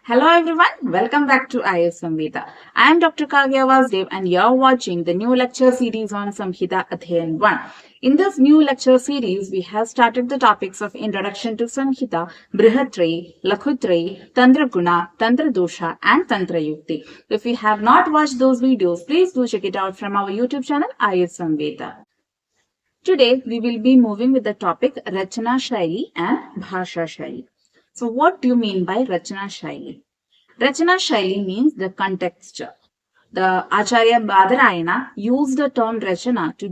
Hello everyone, welcome back to Samhita. I am Doctor Kavya Vasudev and you are watching the new lecture series on Samhitaadhyayan1. In this new lecture series, we have started the topics of Introduction to Samhita, Brihatrei, Lakhutrei, Tandraguna, Tantradosha and Tantrayukti. If you have not watched those videos, please do check it out from our YouTube channel Samhita. Today, we will be moving with the topic Rachana Shaili and Bhasha Shaili. So what do you mean by Rachana Shaili? Rachana Shaili means the context. The Acharya Badarayana used the term Rachana to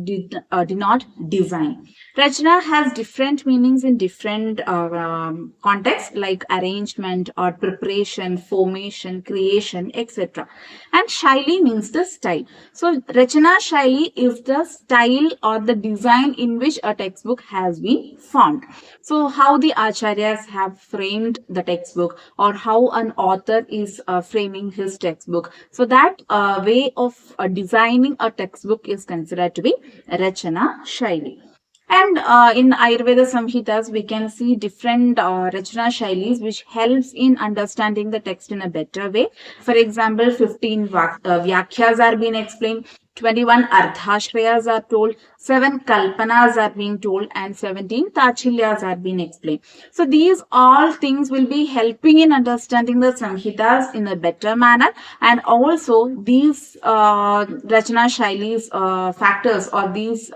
denote design. Rachana has different meanings in different contexts like arrangement or preparation, formation, creation, etc. And Shaili means the style. So Rachana Shaili is the style or the design in which a textbook has been formed. So how the Acharyas have framed the textbook or how an author is framing his textbook. So that way of designing a textbook is considered to be Rachana Shaili. And in Ayurveda Samhitas, we can see different Rachana Shailis which helps in understanding the text in a better way. For example, 15 Vyakhyas are being explained, 21 Ardhashrayas are told, 7 Kalpanas are being told and 17 Tachilyas are being explained. So these all things will be helping in understanding the Samhitas in a better manner, and also these Rachana Shailis factors or these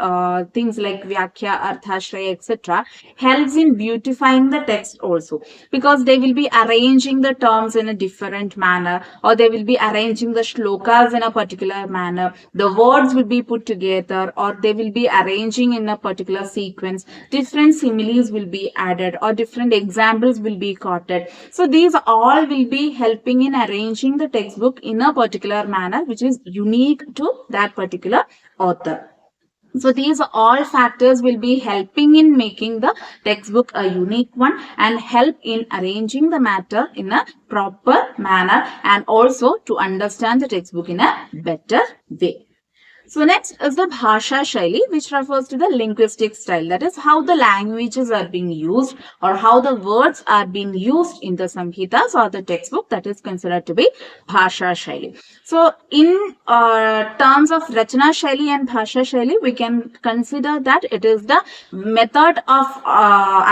things like Vyakya, Ardhashraya, etc. helps in beautifying the text also, because they will be arranging the terms in a different manner, or they will be arranging the shlokas in a particular manner. The words will be put together, or they will be arranging in a particular sequence. Different similes will be added, or different examples will be quoted. So these all will be helping in arranging the textbook in a particular manner which is unique to that particular author. So these all factors will be helping in making the textbook a unique one and help in arranging the matter in a proper manner and also to understand the textbook in a better way. So next is the Bhasha Shaili, which refers to the linguistic style. That is how the languages are being used or how the words are being used in the Samhitas or the textbook. That is considered to be Bhasha Shaili. So in terms of Rachana Shaili and Bhasha Shaili, we can consider that it is the method of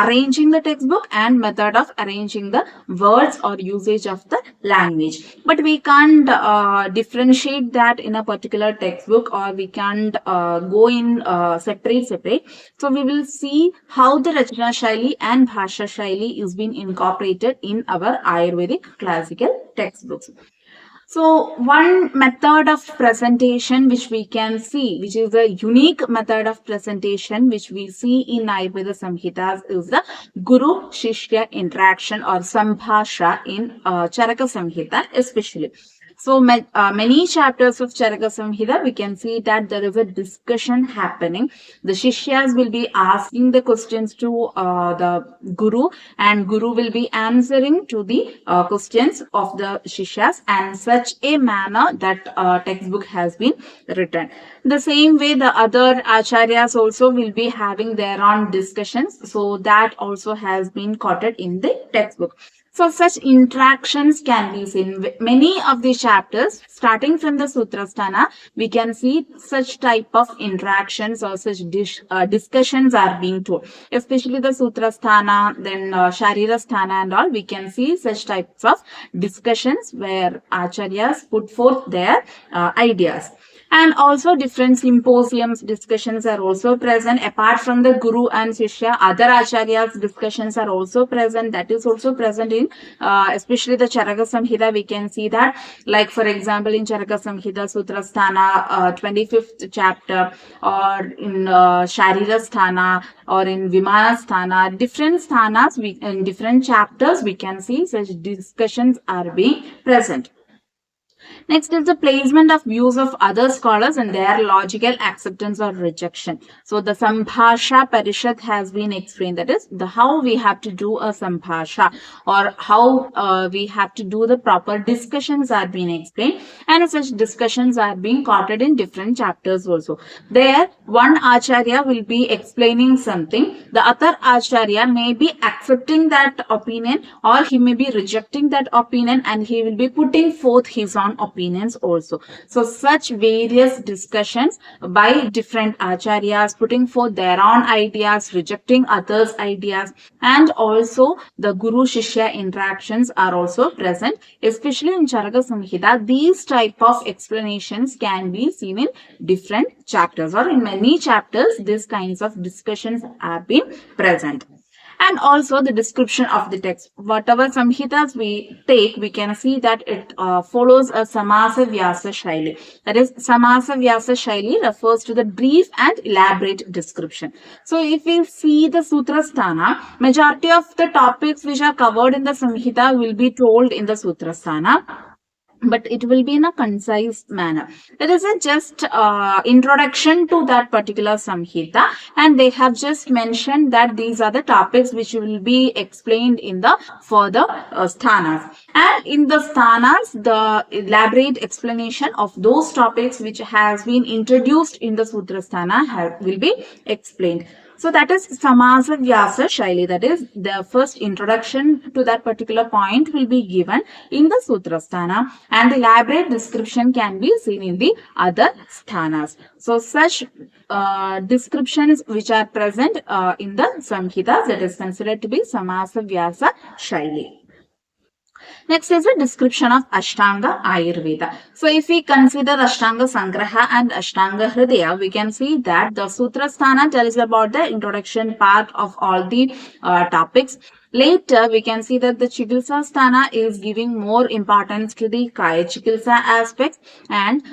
arranging the textbook and method of arranging the words or usage of the language. But we can't differentiate that in a particular textbook, or we can't go in separate. So we will see how the Rachana Shaili and Bhasha Shaili is being incorporated in our Ayurvedic classical textbooks. So one method of presentation which we can see, which is a unique method of presentation which we see in Ayurveda Samhitas, is the Guru-Shishya interaction or Sambhasha in Charaka Samhita especially. So many chapters of Charaka Samhita, we can see that there is a discussion happening. The Shishyas will be asking the questions to the Guru, and Guru will be answering to the questions of the Shishyas, and such a manner that textbook has been written. The same way the other Acharyas also will be having their own discussions. So that also has been quoted in the textbook. So such interactions can be seen. Many of the chapters, starting from the Sutrasthana, we can see such type of interactions or such discussions are being told. Especially the Sutrasthana, then Sharirasthana and all, we can see such types of discussions where Acharyas put forth their ideas. And also different symposiums, discussions are also present. Apart from the Guru and Shishya, other Acharyas discussions are also present. That is also present in especially the Charaka Samhita. We can see that, like for example in Charaka Samhita Sutrasthana 25th chapter, or in Sharirasthana or in Vimanasthana, different sthanas, in different chapters we can see such discussions are being present. Next is the placement of views of other scholars and their logical acceptance or rejection. So the Sambhasha Parishad has been explained. That is the how we have to do a Sambhasha, or how we have to do the proper discussions are being explained, and such discussions are being quoted in different chapters also. There one Acharya will be explaining something, the other Acharya may be accepting that opinion or he may be rejecting that opinion, and he will be putting forth his own opinions also. So such various discussions by different acharyas, putting forth their own ideas, rejecting others' ideas, and also the guru shishya interactions are also present, especially in Charaka Samhita. These type of explanations can be seen in different chapters, or in many chapters these kinds of discussions have been present. And also the description of the text. Whatever Samhitas we take, we can see that it follows a Samasa Vyasa Shaili. That is, Samasa Vyasa Shaili refers to the brief and elaborate description. So if we see the Sutrasthana, majority of the topics which are covered in the Samhita will be told in the Sutrasthana, but it will be in a concise manner. It is a just introduction to that particular Samhita, and they have just mentioned that these are the topics which will be explained in the further sthanas. And in the sthanas, the elaborate explanation of those topics which has been introduced in the Sutrasthana will be explained. So that is Samasa Vyasa Shaili. That is, the first introduction to that particular point will be given in the Sutrasthana, and the elaborate description can be seen in the other sthanas. So such descriptions which are present in the Samhitas, that is considered to be Samasa Vyasa Shaili. Next is a description of Ashtanga Ayurveda. So if we consider Ashtanga Sangraha and Ashtanga Hridaya, we can see that the Sutrasthana tells about the introduction part of all the topics. Later, we can see that the Chikitsa Sthana is giving more importance to the Kaya Chikitsa aspects. And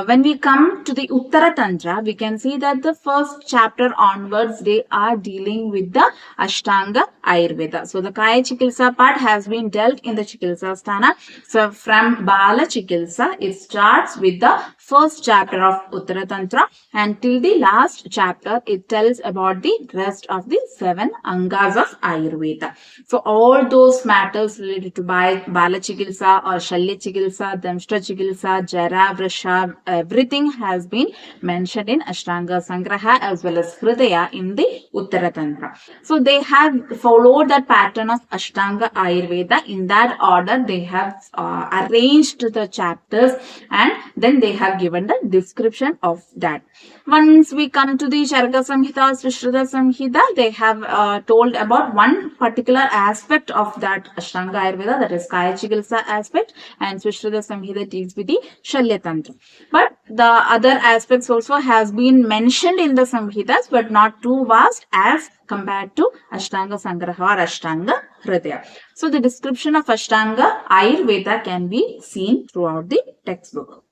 when we come to the Uttara Tantra, we can see that the first chapter onwards, they are dealing with the Ashtanga Ayurveda. So the Kaya Chikitsa part has been dealt in the Chikitsa Sthana. So from Bala Chikitsa, it starts with the first chapter of Uttara Tantra, and till the last chapter, it tells about the rest of the 7 Angas of Ayurveda. So all those matters related to Bala Chikitsa or Shalya Chikitsa, Damshta Chikitsa, Jara, Vrasha, everything has been mentioned in Ashtanga Sangraha as well as Hridaya in the Uttara Tantra. So they have followed that pattern of Ashtanga Ayurveda. In that order, they have arranged the chapters, and then they have given the description of that. Once we come to the Charaka Samhita, Sushruta Samhita, they have told about one particular aspect of that Ashtanga Ayurveda, that is Kaya Chikitsa aspect, and Sushruta Samhita deals with the Shalya Tantra. But the other aspects also has been mentioned in the Samhitas, but not too vast as compared to Ashtanga Sangraha or Ashtanga Hridaya. So the description of Ashtanga Ayurveda can be seen throughout the textbook.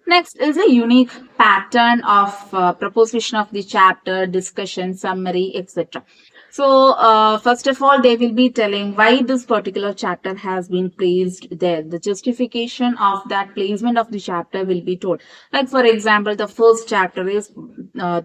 Next is a unique pattern of proposition of the chapter, discussion, summary, etc. So, first of all, they will be telling why this particular chapter has been placed there. The justification of that placement of the chapter will be told. Like, for example, the first chapter is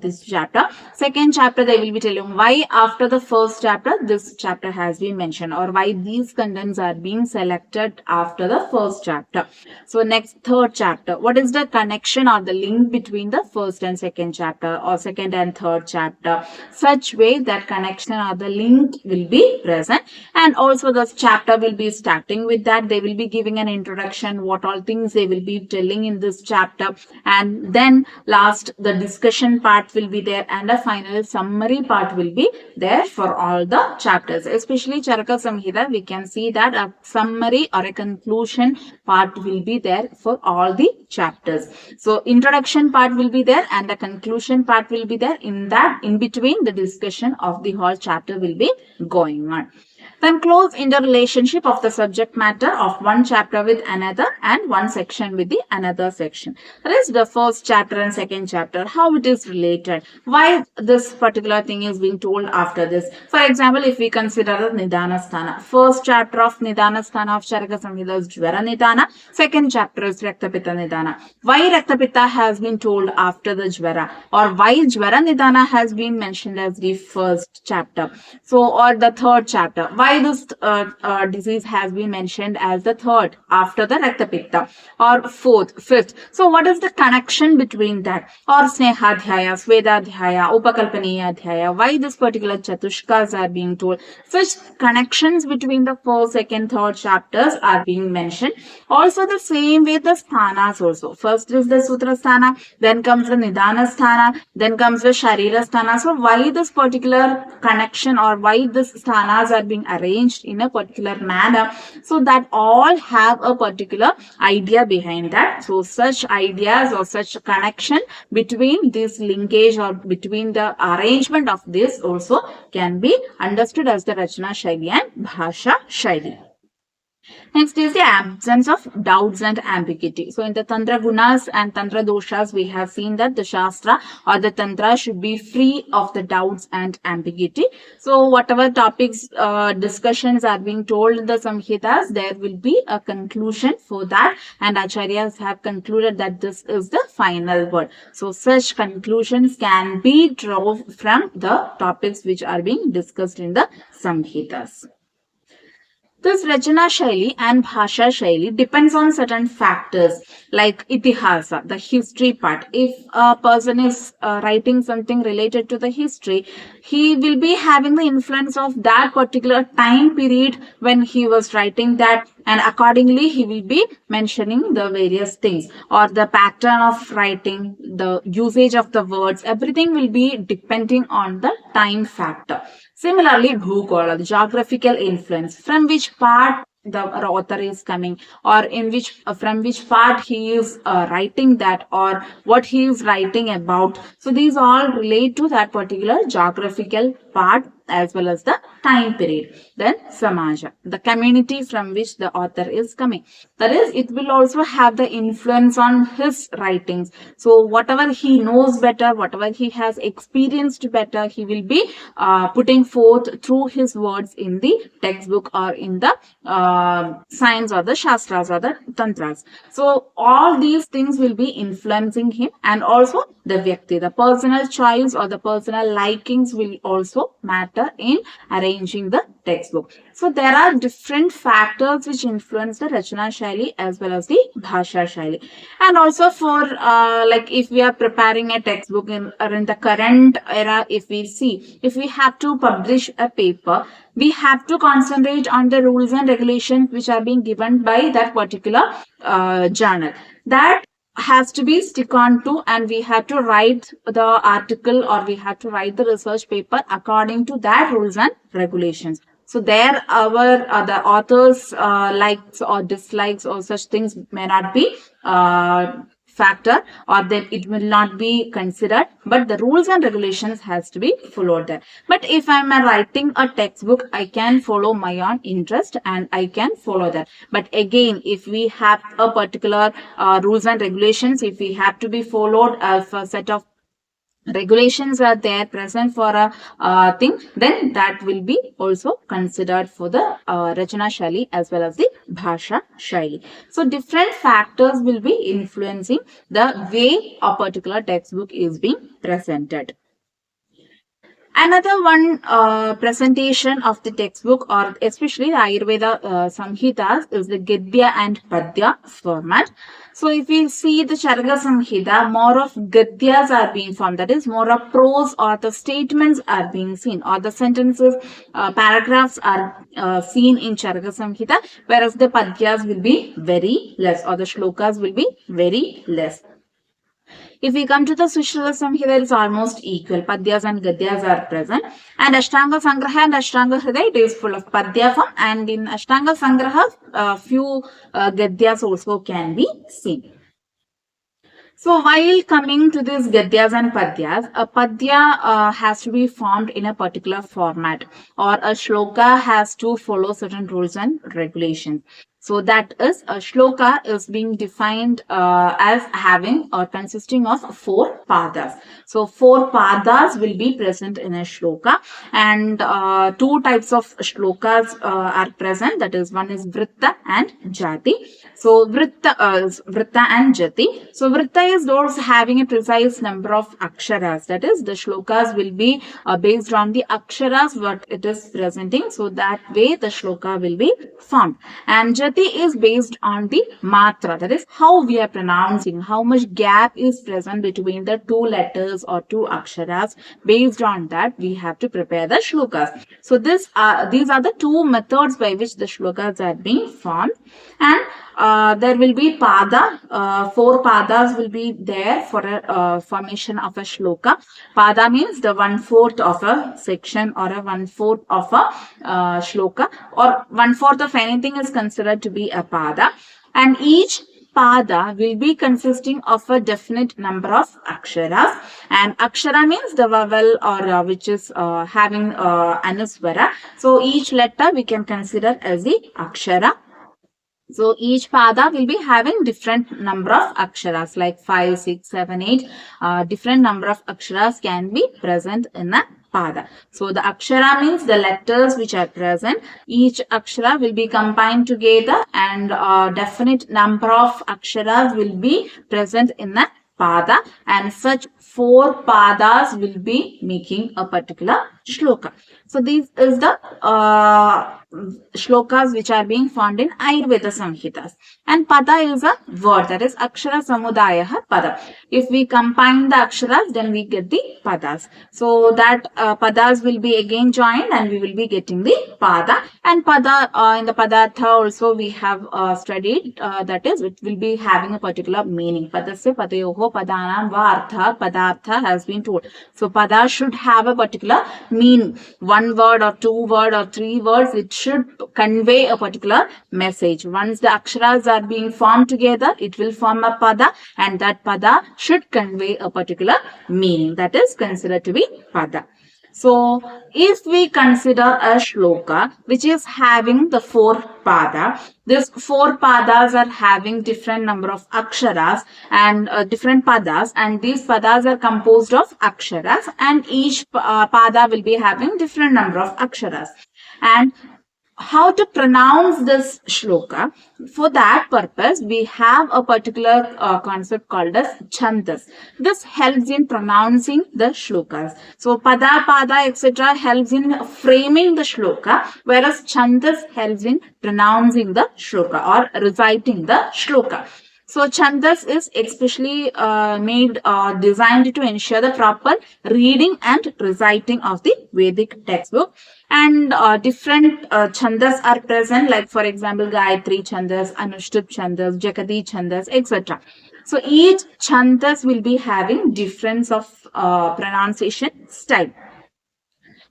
this chapter. Second chapter, they will be telling why after the first chapter, this chapter has been mentioned, or why these contents are being selected after the first chapter. So, next, third chapter. What is the connection or the link between the first and second chapter, or second and third chapter? Such way that connection or the link will be present, and also the chapter will be starting with that. They will be giving an introduction, what all things they will be telling in this chapter, and then last the discussion part will be there, and a final summary part will be there for all the chapters. Especially Charaka Samhita, we can see that a summary or a conclusion part will be there for all the chapters. So introduction part will be there, and the conclusion part will be there. In that, in between, the discussion of the whole chapter will be going on. Then close interrelationship of the subject matter of one chapter with another and one section with the another section. That is the first chapter and second chapter, how it is related, why this particular thing is being told after this. For example, if we consider the Nidana Sthana, first chapter of Nidana Sthana of Charaka Samhita is Jvara Nidana, second chapter is Raktapitta Nidana. Why Raktapitta has been told after the Jvara, or why Jvara Nidana has been mentioned as the first chapter, so or the third chapter, why this disease has been mentioned as the third after the Raktapitta, or fourth, fifth. So what is the connection between that? Or Snehadhyaya, Svedadhyaya, Upakalpaniya Adhyaya, why this particular Chatushkas are being told? Such connections between the first, second, third chapters are being mentioned. Also the same way the sthanas also. First is the Sutra Sthana, then comes the Nidana Sthana, then comes the Sharira Sthana. So why this particular connection, or why this sthanas are being arranged in a particular manner? So that all have a particular idea behind that. So such ideas or such connection between this linkage or between the arrangement of this also can be understood as the Rachana Shaili and Bhasha Shaili. Next is the absence of doubts and ambiguity. So in the Tantra Gunas and Tantra Doshas, we have seen that the Shastra or the Tantra should be free of the doubts and ambiguity. So whatever topics, discussions are being told in the Samhitas, there will be a conclusion for that, and Acharyas have concluded that this is the final word. So such conclusions can be drawn from the topics which are being discussed in the Samhitas. This Rachana Shaili and Bhasha Shaili depends on certain factors like Itihasa, the history part. If a person is writing something related to the history, he will be having the influence of that particular time period when he was writing that, and accordingly he will be mentioning the various things, or the pattern of writing, the usage of the words, everything will be depending on the time factor. Similarly, Bhugola, the geographical influence, from which part the author is coming, or in which from which part he is writing that, or what he is writing about. So these all relate to that particular geographical part as well as the time period. Then Samaja, the community from which the author is coming. That is, it will also have the influence on his writings. So whatever he knows better, whatever he has experienced better, he will be putting forth through his words in the textbook or in the science or the Shastras or the Tantras. So all these things will be influencing him, and also the Vyakti, the personal choice or the personal likings will also matter in arranging the textbook. So there are different factors which influence the Rachana Shaili as well as the Bhasha Shaili. And also for like if we are preparing a textbook in the current era, if we have to publish a paper, we have to concentrate on the rules and regulations which are being given by that particular journal. That has to be stick on to, and we have to write the article or we have to write the research paper according to that rules and regulations. So there our the authors likes or dislikes or such things may not be factor, or then it will not be considered, but the rules and regulations has to be followed there. But if I'm writing a textbook, I can follow my own interest and I can follow that. But again, if we have a particular rules and regulations, if we have to be followed, if a set of regulations are there present for a thing, then that will be also considered for the Rachana Shaili as well as the Bhasha Shaili. So different factors will be influencing the way a particular textbook is being presented. Another one presentation of the textbook, or especially the Ayurveda Samhitas, is the Gadya and Padya format. So if we see the Charaka Samhita, more of Gadyas are being formed, that is more of prose or the statements are being seen, or the sentences, paragraphs are seen in Charaka Samhita, whereas the Padyas will be very less, or the Shlokas will be very less. If we come to the Sushruta Samhita, it is almost equal. Padyas and Gadyas are present. And Ashtanga Sangraha and Ashtanga Hridaya, it is full of Padya form. And in Ashtanga Sangraha, few Gadyas also can be seen. So while coming to these gadyas and padyas, a padya has to be formed in a particular format, or a shloka has to follow certain rules and regulations. So that is, a shloka is being defined as having or consisting of four padas. So four padas will be present in a shloka, and two types of shlokas are present. That is, one is vritta and jati. So vritta and jati. So vritta is those having a precise number of aksharas. That is, the shlokas will be based on the aksharas what it is presenting. So that way the shloka will be formed. And jati is based on the matra. That is, how we are pronouncing, how much gap is present between the two letters or two aksharas. Based on that, we have to prepare the shlokas. So these are the two methods by which the shlokas are being formed. And there will be pada. Four padas will be there for a formation of a shloka. Pada means the 1/4 of a section, or a 1/4 of a shloka, or 1/4 of anything is considered to be a pada. And each pada will be consisting of a definite number of aksharas. And akshara means the vowel, or which is having anuswara. So each letter we can consider as the akshara. So each pada will be having different number of aksharas, like 5, 6, 7, 8. Different number of aksharas can be present in a pada. So the akshara means the letters which are present. Each akshara will be combined together, and definite number of aksharas will be present in a pada, and such four padas will be making a particular shloka. So this is the shlokas which are being found in Ayurveda Samhitas. And pada is a word, that is akshara samudaya pada. If we combine the aksharas, then we get the padas. So that padas will be again joined, and we will be getting the pada. And pada, in the padartha also we have studied, that is, it will be having a particular meaning. Padasya padayoho padanam va artha padartha has been told. So pada should have a particular meaning. One word or two word or three words, it should convey a particular message. Once the aksharas are being formed together, it will form a pada, and that pada should convey a particular meaning. That is considered to be pada. So if we consider a shloka which is having the four pada, these four padas are having different number of aksharas and different padas, and these padas are composed of aksharas, and each pada will be having different number of aksharas. And how to pronounce this shloka? For that purpose, we have a particular concept called as chandas. This helps in pronouncing the shlokas. So pada, pada, etc. helps in framing the shloka, whereas chandas helps in pronouncing the shloka or reciting the shloka. So chandas is especially designed to ensure the proper reading and reciting of the Vedic textbook. And different chandas are present, like for example Gayatri chandas, Anushtup chandas, Jakadi chandas, etc. So each chandas will be having difference of pronunciation style.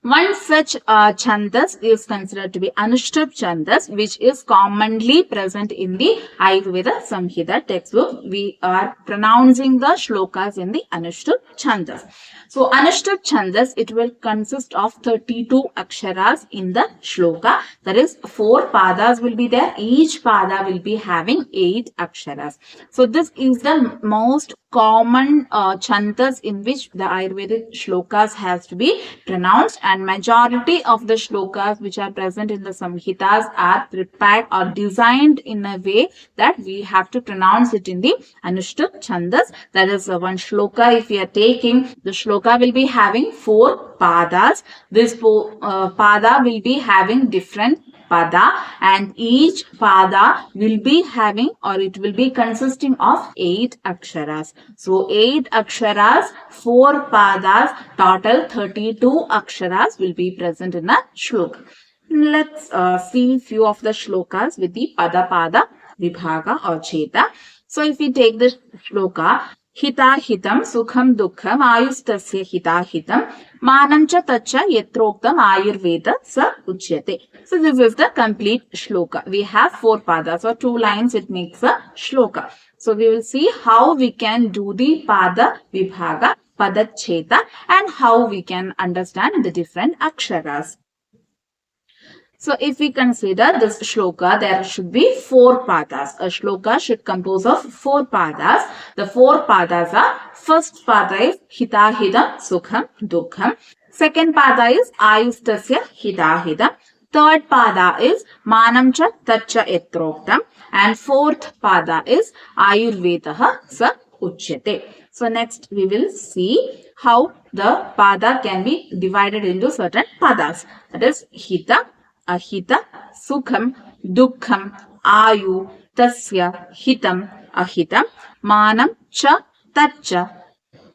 One such chandas is considered to be Anushtup chandas, which is commonly present in the Ayurveda Samhita textbook. We are pronouncing the shlokas in the Anushtup chandas. So Anushtup chandas, it will consist of 32 aksharas in the shloka. That is, 4 padas will be there. Each pada will be having 8 aksharas. So this is the most common chandas in which the Ayurvedic shlokas has to be pronounced, and majority of the shlokas which are present in the Samhitas are prepared or designed in a way that we have to pronounce it in the Anushtup chandas. That is one shloka. If we are taking, the shloka will be having 4 padas. This pada will be having different pada, and each pada will be having, or it will be consisting of 8 aksharas. So 8 aksharas, 4 padas, total 32 aksharas will be present in a shloka. Let's see few of the shlokas with the pada pada vibhaga or cheta. So if we take the shloka, Hitahitam sukham dukkham ayustasya hitahitam manam cha tacha yatroktam ayurveda sa uchyate. So this is the complete shloka. We have 4 padas or 2 lines. It makes a shloka. So we will see how we can do the pada vibhaga, padacheta, and how we can understand the different aksharas. So if we consider this shloka, there should be 4 padas. A shloka should compose of 4 padas. The 4 padas are, first pada is hitahidam sukham dukkham. Second pada is ayustasya hitahidam. Third pada is manam cha tacha etroktam. And fourth pada is ayurvedaha sa uchyate. So next we will see how the pada can be divided into certain padas. That is hita, ahita, sukham, dukkham, ayu, tasya, hitam, ahitam, manam, cha, tacha,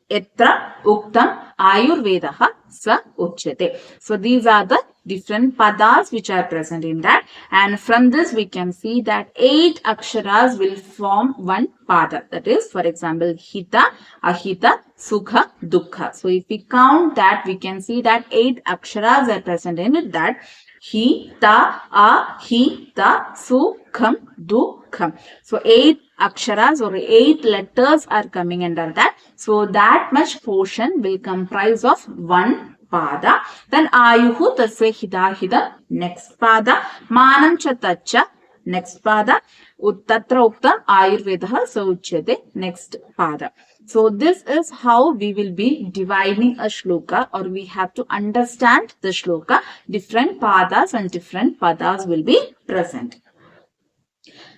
etra, uktam, ayurvedaha, sa, uchyate. So these are the different padas which are present in that, and from this we can see that 8 aksharas will form one pada. That is, for example, hita, ahita, sukha, dukkha. So if we count that, we can see that 8 aksharas are present in it. That hita, ahita, sukham, dukkham. So 8 aksharas or 8 letters are coming under that. So that much portion will comprise of one pada. Then ayuhu tasya hitahidam, next pada. Manam cha tacha, next pada. Uttatra uktam ayurvedaha sa uchyate, next pada. So this is how we will be dividing a shloka, or we have to understand the shloka. Different padas and different padas will be present.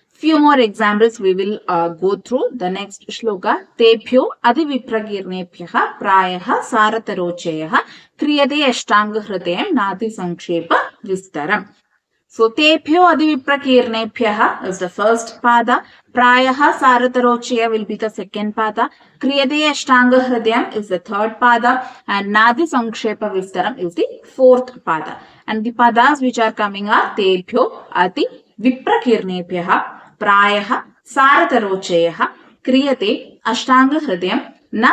Few more examples we will go through. The next shloka, tebhyo adhivipragirnebhyaha prayaha saratarochayaha kriyate ashtangahridayam nati sankshepa vistaram. So tebhyo adhivipragirnebhyaha is the first pada. Prayaha saratarochaya will be the second pada. Kriyate ashtangahridayam is the third pada, and nadi sankshepa vistaram is the fourth pada. And the padas which are coming are tebhyo adi vipragirnebhyaha प्रायः सारतरोचयः क्रियते अष्टांगहृदयं न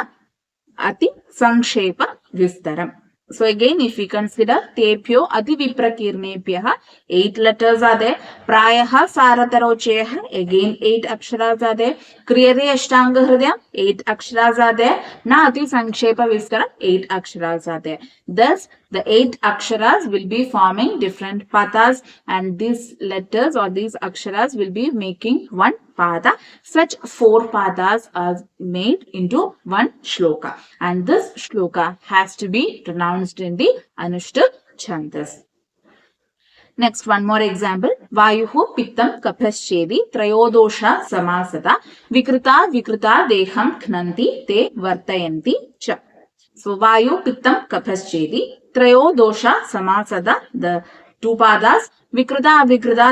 अति संक्षेप विस्तरम. So again, if we consider tebhyo adhivipragirnebhyaha, 8 letters are there. Prayaha saratarochayah, again 8 aksharas are there. Kriyate ashtangahridayam, 8 aksharas are there. Na ati sankshepa vistaram, 8 aksharas are there. Thus, the 8 aksharas will be forming different padas, and these letters or these aksharas will be making one pada. Such 4 padas are made into one shloka, and this shloka has to be pronounced in the Anushta Chandas. Next, one more example. Vayuhu pittam kaphaschedi trayodosha samasata vikrita deham khnanti te vartayanti cha. So Vayu pittam kaphaschedi trayodosha samasada, the 2 padas, vikrita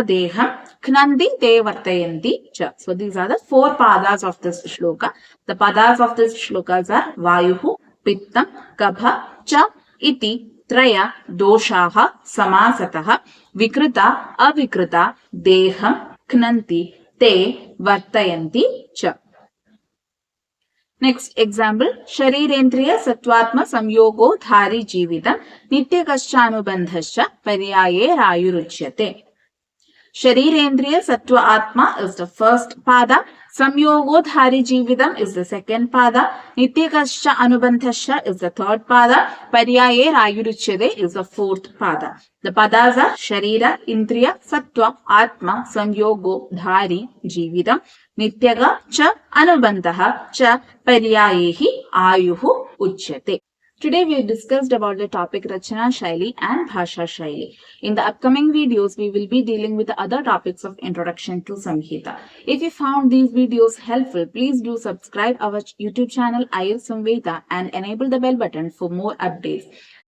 deham khnanti te vartayanti cha. So these are the 4 padas of this shloka. The padas of this shlokas are Vayuhu, pittam, kapha, cha, iti, traya, doshaha, samasataha, vikrita, avikrita, deham, khnanti, te, vartayanti cha. Next example, sharirendriya sattvatma samyogo dhari jivitam nityakashchanubandhascha paryaye rayuruchyate. Sharirendriya sattva atma is the first pada. Samyogo dhari jividam is the second pada. Nityakascha anubandhascha is the third pada. Paryaye rayuruchyate is the fourth pada. The padas are sharira, indriya, sattva, atma, samyogo, dhari, jividam, nityaga, cha, anubandhaha, cha, paryayehi, ayuhu, uchyate. Today we discussed about the topic Rachana Shaili and Bhasha Shaili. In the upcoming videos, we will be dealing with the other topics of Introduction to Samhita. If you found these videos helpful, please do subscribe our YouTube channel Ayurveda and enable the bell button for more updates.